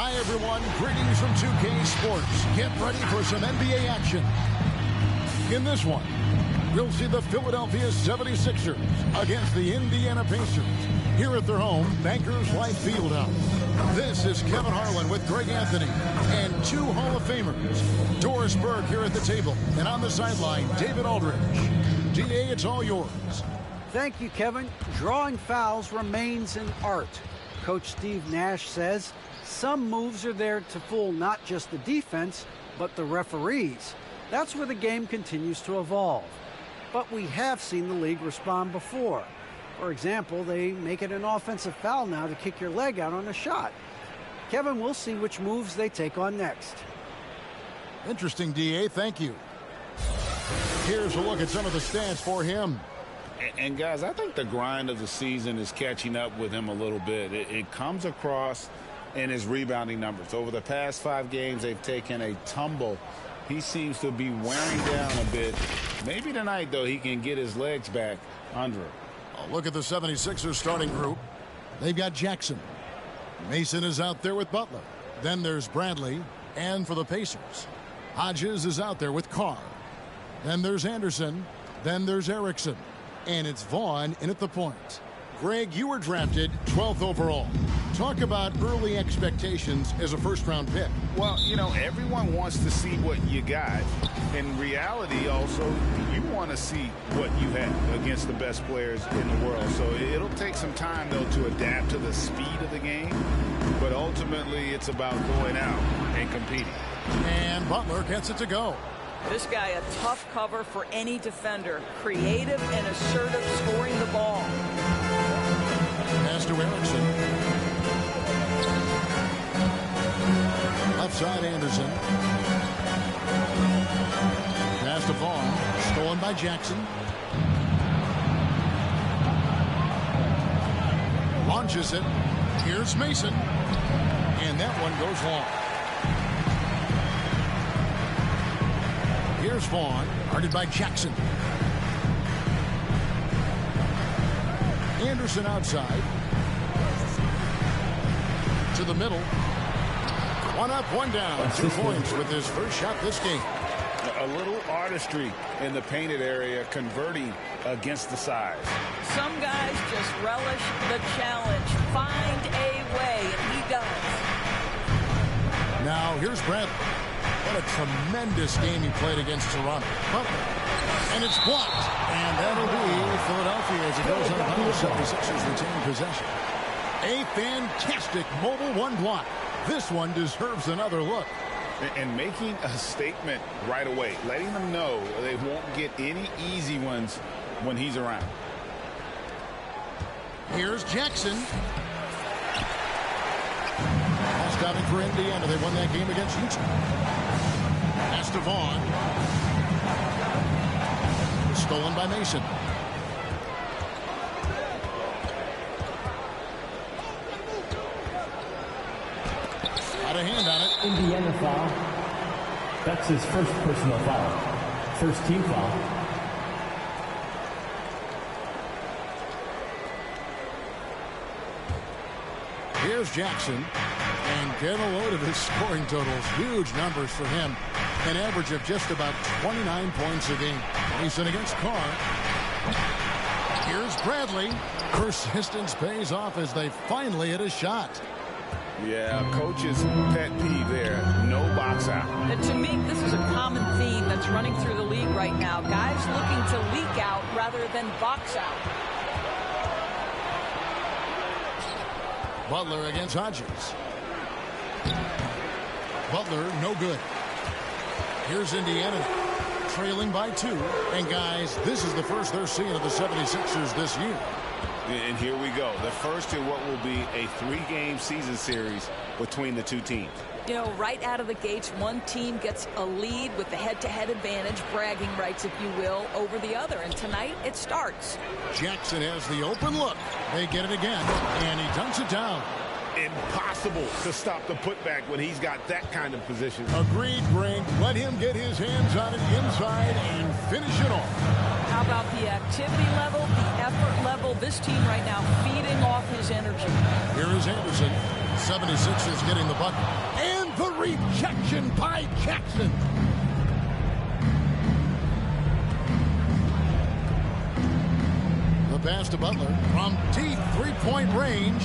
Hi, everyone. Greetings from 2K Sports. Get ready for some NBA action. In this one, we'll see the Philadelphia 76ers against the Indiana Pacers here at their home, Bankers Life Fieldhouse. This is Kevin Harlan with Greg Anthony and two Hall of Famers. Doris Burke here at the table, and on the sideline, David Aldridge. DA, it's all yours. Thank you, Kevin. Drawing fouls remains an art. Coach Steve Nash says some moves are there to fool not just the defense, but the referees. That's where the game continues to evolve. But we have seen the league respond before. For example, they make it an offensive foul now to kick your leg out on a shot. Kevin, we'll see which moves they take on next. Interesting, DA. Thank you. Here's a look at some of the stats for him. And guys, I think the grind of the season is catching up with him a little bit. It comes across in his rebounding numbers. Over the past 5 games, they've taken a tumble. He seems to be wearing down a bit. Maybe tonight, though, he can get his legs back under him. Oh, look at the 76ers starting group. They've got Jackson. Mason is out there with Butler. Then there's Bradley. And for the Pacers, Hodges is out there with Carr. Then there's Anderson. Then there's Erickson. And it's Vaughn in at the point. Greg, you were drafted 12th overall. Talk about early expectations as a first-round pick. Well, you know, everyone wants to see what you got. In reality, also, you want to see what you have against the best players in the world. So it'll take some time, though, to adapt to the speed of the game. But ultimately, it's about going out and competing. And Butler gets it to go. This guy, a tough cover for any defender. Creative and assertive scoring the ball. Pass to Erickson. Left side, Anderson. Pass to Vaughn. Stolen by Jackson. Launches it. Here's Mason. And that one goes long. Here's Vaughn, guarded by Jackson. Anderson outside. To the middle. One up, one down. 2 points with his first shot this game. A little artistry in the painted area, converting against the size. Some guys just relish the challenge. Find a way, and he does. Now, here's Brett. What a tremendous game he played against Toronto. And it's blocked. And that'll be Philadelphia as it goes on by the 76ers retain possession. A fantastic mobile one block. This one deserves another look. And making a statement right away, letting them know they won't get any easy ones when he's around. Here's Jackson. Ball scouting for Indiana. They won that game against Utah. Pass to Vaughn. Stolen by Mason. Got a hand on it. Indiana foul. That's his first personal foul. First team foul. Here's Jackson. And get a load of his scoring totals. Huge numbers for him. An average of just about 29 points a game. Mason against Carr. Here's Bradley. Persistence pays off as they finally hit a shot. Yeah, coach's pet peeve there. No box out. And to me, this is a common theme that's running through the league right now. Guys looking to leak out rather than box out. Butler against Hodges. Butler, no good. Here's Indiana, trailing by 2. And, guys, this is the first they're seeing of the 76ers this year. And here we go. The first in what will be a 3-game season series between the two teams. You know, right out of the gates, one team gets a lead with the head-to-head advantage, bragging rights, if you will, over the other. And tonight, it starts. Jackson has the open look. They get it again, and he dunks it down. Impossible to stop the putback when he's got that kind of position. Agreed, Greg. Let him get his hands on it inside and finish it off. How about the activity level, the effort level. This team right now feeding off his energy. Here is Anderson. 76ers getting the bucket. And the rejection by Jackson. The pass to Butler from deep three-point range.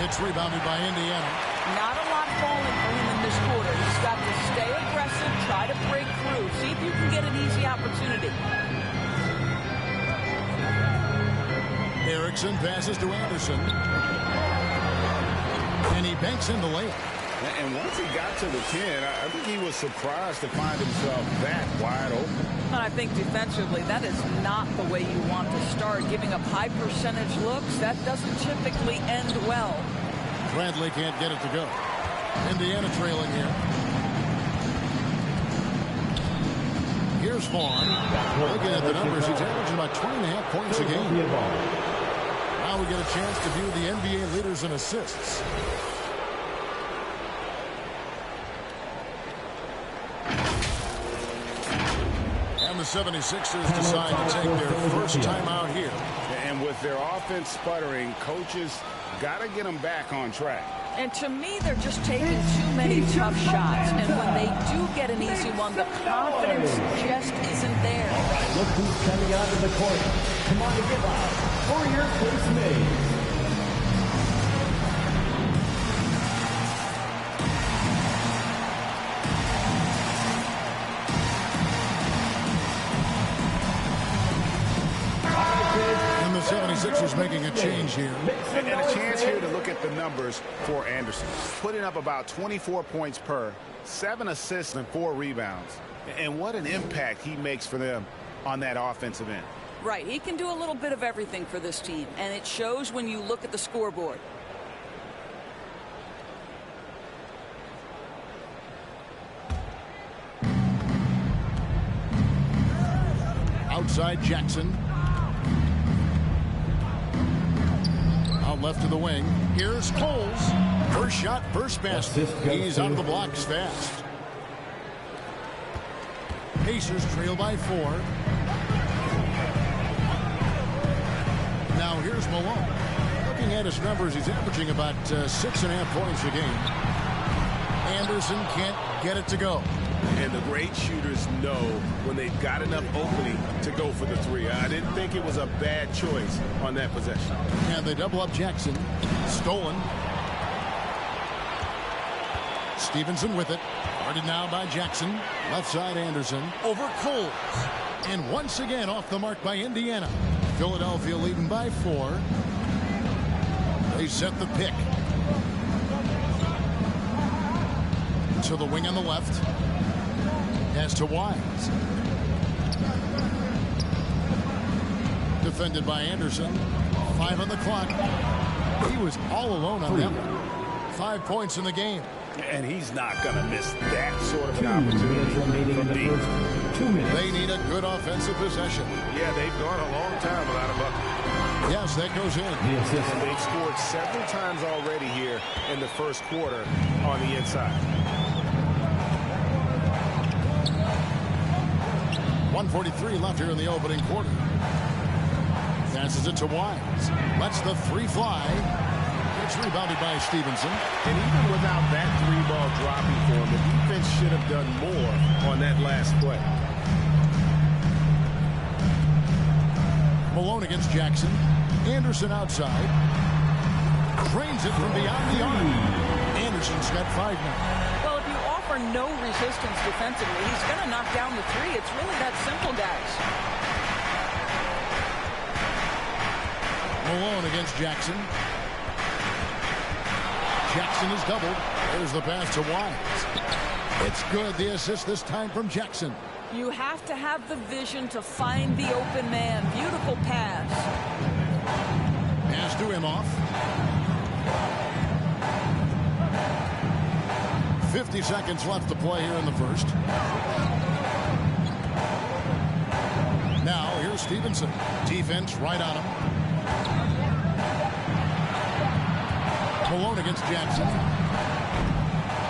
It's rebounded by Indiana. Not a lot falling for him in this quarter. He's got to stay aggressive, try to break through. See if you can get an easy opportunity. Erickson passes to Anderson. And he banks in the layup. And once he got to the 10, I think he was surprised to find himself that wide open. And I think defensively, that is not the way you want to start. Giving up high percentage looks, that doesn't typically end well. Bradley can't get it to go. Indiana trailing here. Here's Vaughn. Looking at the numbers, he's averaging about 20.5 points a game. Now we get a chance to view the NBA leaders in assists. And the 76ers decide to take their first timeout here. And with their offense sputtering, coaches got to get them back on track. And to me, they're just taking too many tough shots. And when they do get an easy one, the confidence just isn't there. All right, look who's coming out of the court. Come on and get loud for your first mate. And the 76ers making a change here. And a chance here to look at the numbers for Anderson. Putting up about 24 points per, 7 assists and 4 rebounds. And what an impact he makes for them on that offensive end. Right, he can do a little bit of everything for this team, and it shows when you look at the scoreboard. Outside Jackson. Out left to the wing. Here's Coles. First shot, first basket. He's out of the blocks fast. Pacers trail by 4. Now here's Malone. Looking at his numbers, he's averaging about 6.5 points a game. Anderson can't get it to go. And the great shooters know when they've got enough opening to go for the 3. I didn't think it was a bad choice on that possession. And they double up Jackson. Stolen. Stevenson with it. Guarded now by Jackson. Left side Anderson. Over Coles. And once again off the mark by Indiana. Philadelphia leading by 4. They set the pick. To the wing on the left. Pass to Wise. Defended by Anderson. 5 on the clock. He was all alone on that one. 5 points in the game. And he's not going to miss that sort of an opportunity from deep. 2 minutes. They need a good offensive possession. Yeah, they've gone a long time without a bucket. Yes, that goes in. And they've scored several times already here in the first quarter on the inside. 1:43 left here in the opening quarter. Passes it to Wise. Lets the 3 fly. It's rebounded by Stevenson. And even without that 3-ball dropping for him, the defense should have done more on that last play. Malone against Jackson. Anderson outside. Drains it from beyond the arc. Anderson's got 5 now. Well, if you offer no resistance defensively, he's going to knock down the 3. It's really that simple, guys. Malone against Jackson. Jackson is doubled. There's the pass to Wise. It's good. The assist this time from Jackson. You have to have the vision to find the open man. Beautiful pass. Pass to him off. 50 seconds left to play here in the first. Now here's Stevenson. Defense right on him. Malone against Jackson.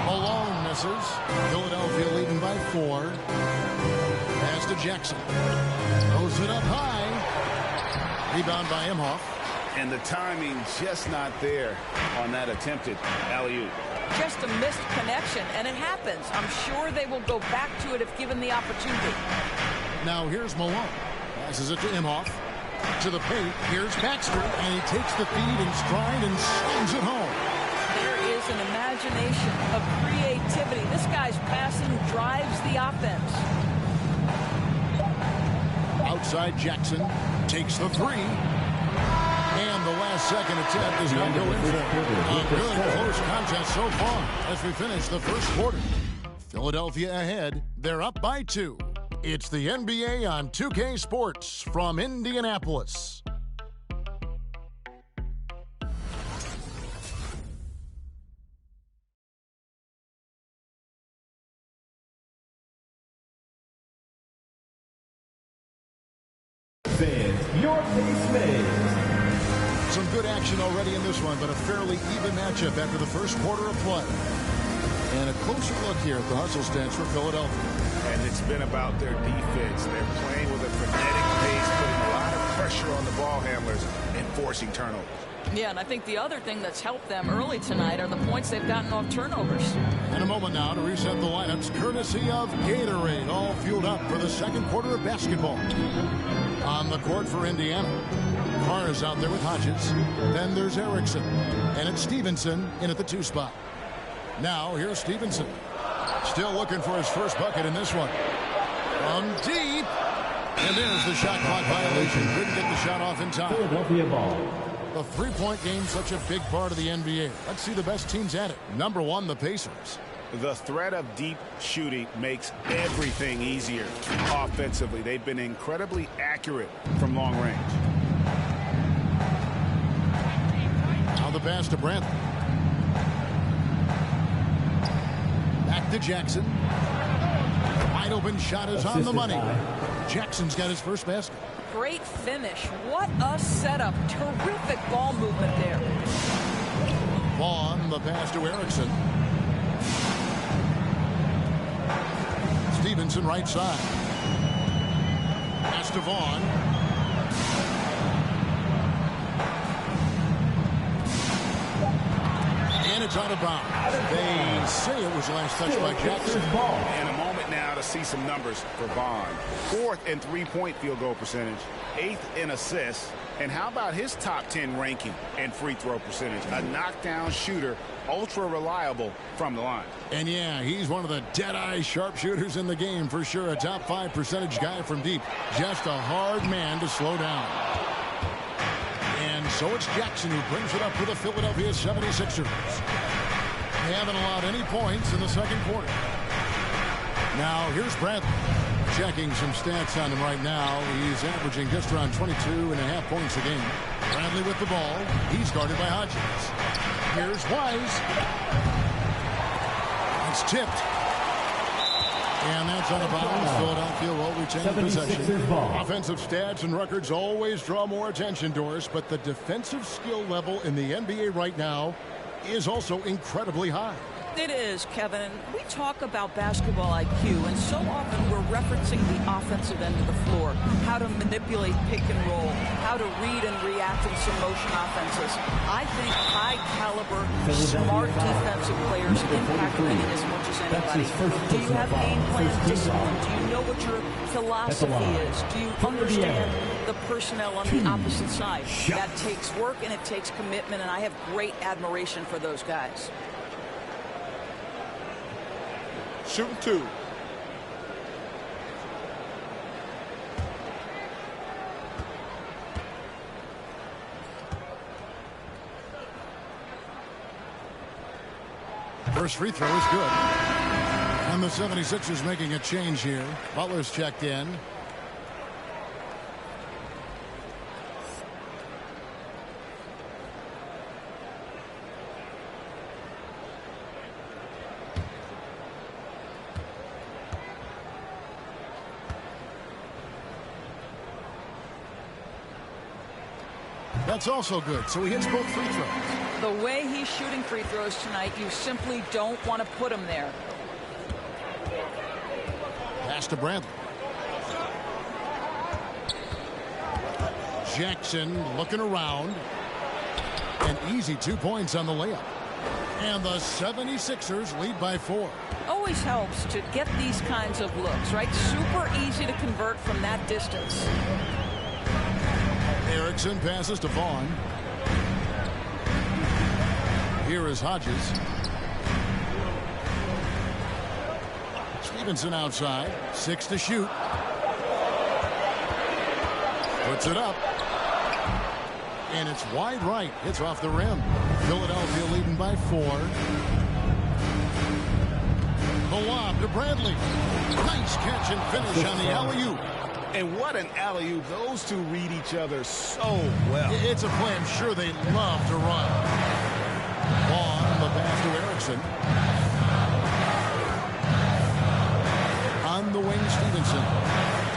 Malone misses. Philadelphia leading by 4. Pass to Jackson. Throws it up high. Rebound by Imhoff. And the timing just not there on that attempted alley-oop. Just a missed connection, and it happens. I'm sure they will go back to it if given the opportunity. Now here's Malone. Passes it to Imhoff. To the paint. Here's Baxter, and he takes the feed in stride and slams it home. There is an imagination of creativity. This guy's passing drives the offense. Outside Jackson takes the three. And the last second attempt does not go in for a good close contest so far as we finish the first quarter. Philadelphia ahead. They're up by 2. It's the NBA on 2K Sports from Indianapolis. Fans, your case made. Some good action already in this one, but a fairly even matchup after the first quarter of play. And a closer look here at the hustle stats for Philadelphia. And it's been about their defense. They're playing with a frenetic pace, putting a lot of pressure on the ball handlers and forcing turnovers. Yeah, and I think the other thing that's helped them early tonight are the points they've gotten off turnovers. In a moment now to reset the lineups, courtesy of Gatorade, all fueled up for the second quarter of basketball. On the court for Indiana, Carr is out there with Hodges. Then there's Erickson, and it's Stevenson in at the 2 spot. Now here's Stevenson. Still looking for his first bucket in this one. From deep. And there's the shot clock violation. Couldn't get the shot off in time. Philadelphia ball. The three-point game, such a big part of the NBA. Let's see the best teams at it. Number 1, the Pacers. The threat of deep shooting makes everything easier offensively. They've been incredibly accurate from long range. Now the pass to Brantley. Back to Jackson. Wide open shot is on the money. Jackson's got his first basket. Great finish. What a setup. Terrific ball movement there. Vaughn, the pass to Erickson. Stevenson right side. Pass to Vaughn. And it's out of bounds. They say it was last touched by Jackson. And a moment now to see some numbers for Vaughn. 4th in three-point field goal percentage, 8th in assists, and how about his top 10 ranking and free throw percentage? A knockdown shooter, ultra reliable from the line. And yeah, he's one of the dead-eye sharpshooters in the game for sure. A top 5 percentage guy from deep. Just a hard man to slow down. And so it's Jackson who brings it up for the Philadelphia 76ers. They haven't allowed any points in the second quarter. Now here's Brantley. Checking some stats on him right now. He's averaging just around 22.5 points a game. Bradley with the ball. He's guarded by Hodges. Here's Wise. It's tipped. And that's out of bounds. Philadelphia will retain possession. Offensive stats and records always draw more attention to us, but the defensive skill level in the NBA right now is also incredibly high. It is, Kevin. We talk about basketball IQ, and so often we're referencing the offensive end of the floor, how to manipulate pick and roll, how to read and react in some motion offenses. I think high-caliber, smart defensive players impact winning as much as anybody. Do you have game plan discipline? Do you know what your philosophy is? Do you understand the personnel on the opposite side? That takes work and it takes commitment, and I have great admiration for those guys. Shooting 2. First free throw is good. And the 76ers making a change here. Butler's checked in. That's also good. So he hits both free throws. The way he's shooting free throws tonight, you simply don't want to put him there. Pass to Brantley. Jackson looking around. An easy 2 points on the layup. And the 76ers lead by 4. Always helps to get these kinds of looks, right? Super easy to convert from that distance. Erickson passes to Vaughn. Here is Hodges. Stevenson outside. 6 to shoot. Puts it up. And it's wide right. Hits off the rim. Philadelphia leading by 4. The lob to Bradley. Nice catch and finish on the alley-oop. And what an alley-oop. Those two read each other so well. It's a play I'm sure they love to run. Vaughn, the pass to Erickson. On the wing, Stevenson.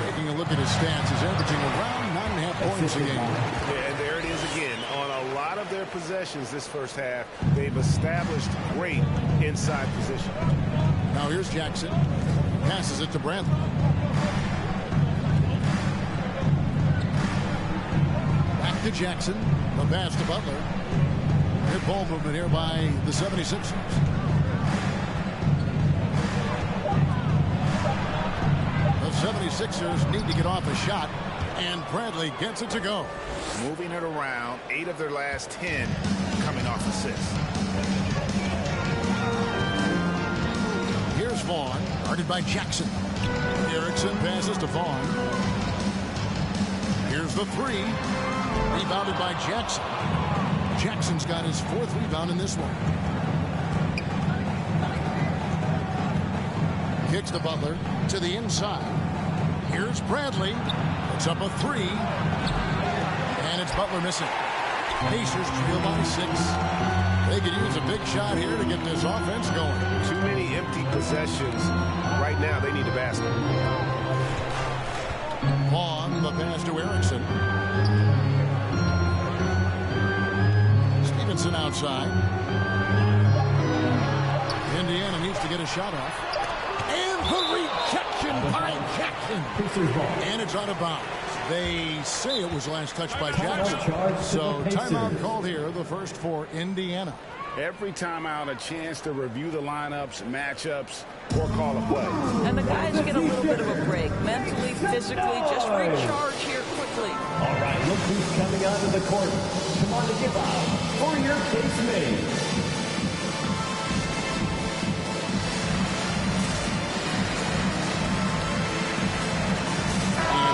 Taking a look at his stats, he's averaging around 9.5 points a game. Yeah, and there it is again. On a lot of their possessions this first half, they've established great inside position. Now here's Jackson. Passes it to Bradley. Back to Jackson. The pass to Butler. Good ball movement here by the 76ers. The 76ers need to get off a shot, and Bradley gets it to go. Moving it around, 8 of their last 10 coming off assists. Here's Vaughn, guarded by Jackson. Erickson passes to Vaughn. Here's the 3. Rebounded by Jackson. Jackson's got his 4th rebound in this one. Kicks to Butler to the inside. Here's Bradley. It's up a 3. And it's Butler missing. Pacers trail by 6. They could use a big shot here to get this offense going. Too many empty possessions. Right now, they need a basket. Vaughn, the pass to Erickson. Stevenson outside. Indiana needs to get a shot off. And the rejection by Jackson. And it's out of bounds. They say it was last touched by Jackson. So timeout called here, the first for Indiana. Every timeout, a chance to review the lineups, matchups, or call a play. And the guys get a little bit of a break. Mentally, physically, just recharge here quickly. All right, look who's coming onto the court. Come on to give out for your case made.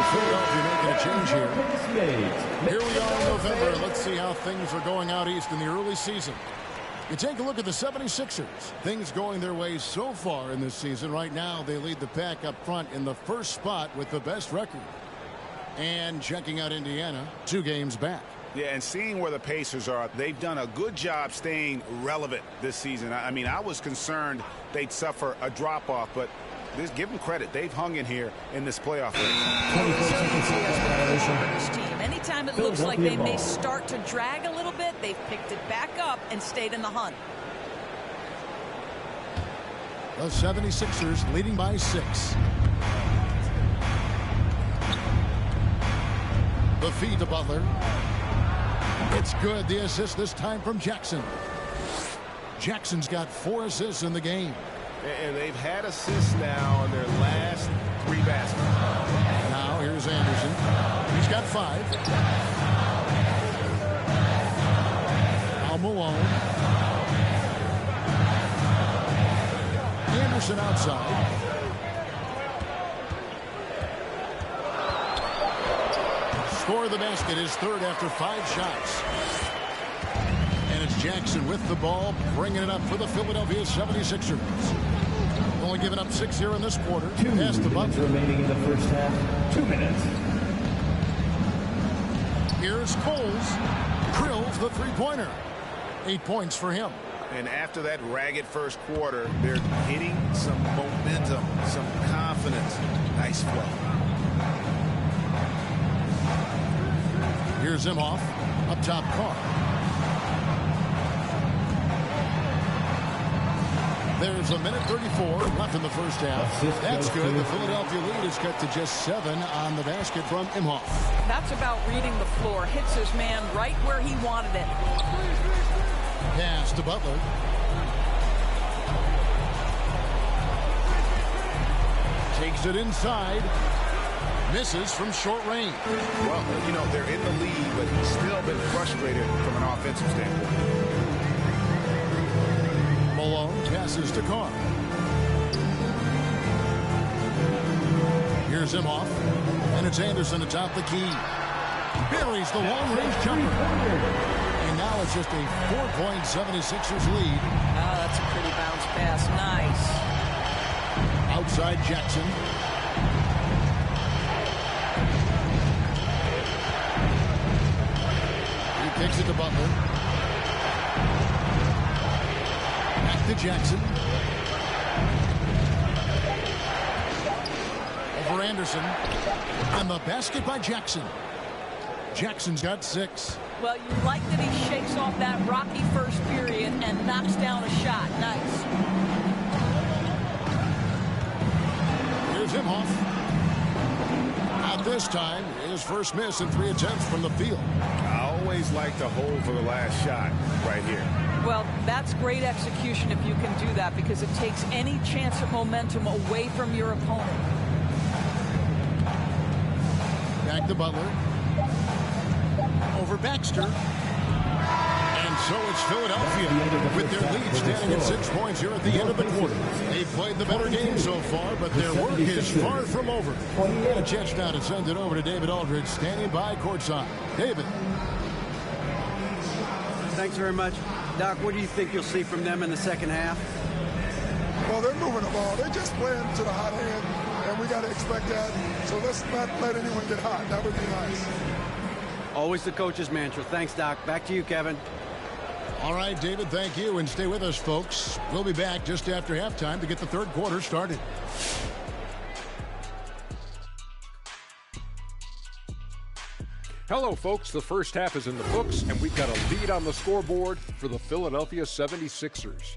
Philadelphia making a change here. Here we are in November. Let's see how things are going out east in the early season. You take a look at the 76ers. Things going their way so far in this season. Right now, they lead the pack up front in the first spot with the best record. And checking out Indiana, 2 games back. Yeah, and seeing where the Pacers are, they've done a good job staying relevant this season. I mean, I was concerned they'd suffer a drop-off, but just give them credit. They've hung in here in this playoff This team. Anytime it looks like they may start to drag a little bit, they've picked it back up and stayed in the hunt. The 76ers leading by 6. The feed to Butler. It's good. The assist this time from Jackson. Jackson's got 4 assists in the game. And they've had assists now in their last 3 baskets. Now here's Anderson. He's got 5. Now Malone. Anderson outside. Score the basket, his 3rd after 5 shots. And it's Jackson with the ball, bringing it up for the Philadelphia 76ers. Only giving up 6 here in this quarter. 2 minutes remaining in the first half. 2 minutes. Here's Coles. Drills the 3-pointer. 8 points for him. And after that ragged first quarter, they're hitting some momentum, some confidence. Nice flow. Here's Imhoff. Up top, Carr. There's a minute 34 left in the first half. That's good. The Philadelphia lead is cut to just 7 on the basket from Imhoff. That's about reading the floor. Hits his man right where he wanted it. Pass to Butler. Takes it inside. Misses from short range. Well, you know, they're in the lead, but he's still been frustrated from an offensive standpoint. Malone passes to Carr. Here's Imhoff. And it's Anderson atop the key. Buries the long-range jumper. And now it's just a 4-point 76ers lead. Oh, that's a pretty bounce pass. Nice. Outside Jackson. He kicks it to Butler. Back to Jackson. Over Anderson. And the basket by Jackson. Jackson's got 6. Well, you like that he shakes off that rocky first period and knocks down a shot. Nice. Here's Imhoff. At this time, his first miss in 3 attempts from the field. I always like to hold for the last shot right here. Well, that's great execution if you can do that, because it takes any chance at momentum away from your opponent. Back to Butler. Over Baxter. And so it's Philadelphia with their lead standing at 6 points here at the end of the quarter. They've played the better game so far, but their work is far from over. A chance now to send it over to David Aldridge, standing by courtside. David. Thanks very much. Doc, what do you think you'll see from them in the second half? Well, they're moving the ball. They're just playing to the hot hand, and we got to expect that. So let's not let anyone get hot. That would be nice. Always the coach's mantra. Thanks, Doc. Back to you, Kevin. All right, David, thank you. And stay with us, folks. We'll be back just after halftime to get the third quarter started. Hello, folks. The first half is in the books, and we've got a lead on the scoreboard for the Philadelphia 76ers.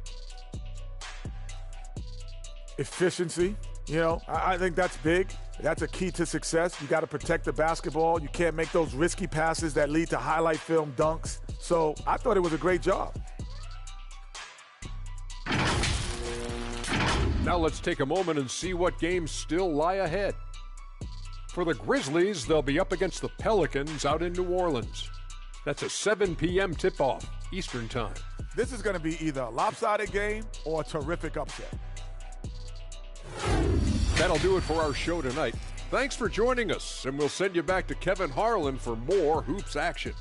Efficiency, you know, I think that's big. That's a key to success. You got to protect the basketball. You can't make those risky passes that lead to highlight film dunks. So I thought it was a great job. Now let's take a moment and see what games still lie ahead. For the Grizzlies, they'll be up against the Pelicans out in New Orleans. That's a 7 p.m. tip-off Eastern Time. This is going to be either a lopsided game or a terrific upset. That'll do it for our show tonight. Thanks for joining us, and we'll send you back to Kevin Harlan for more hoops action.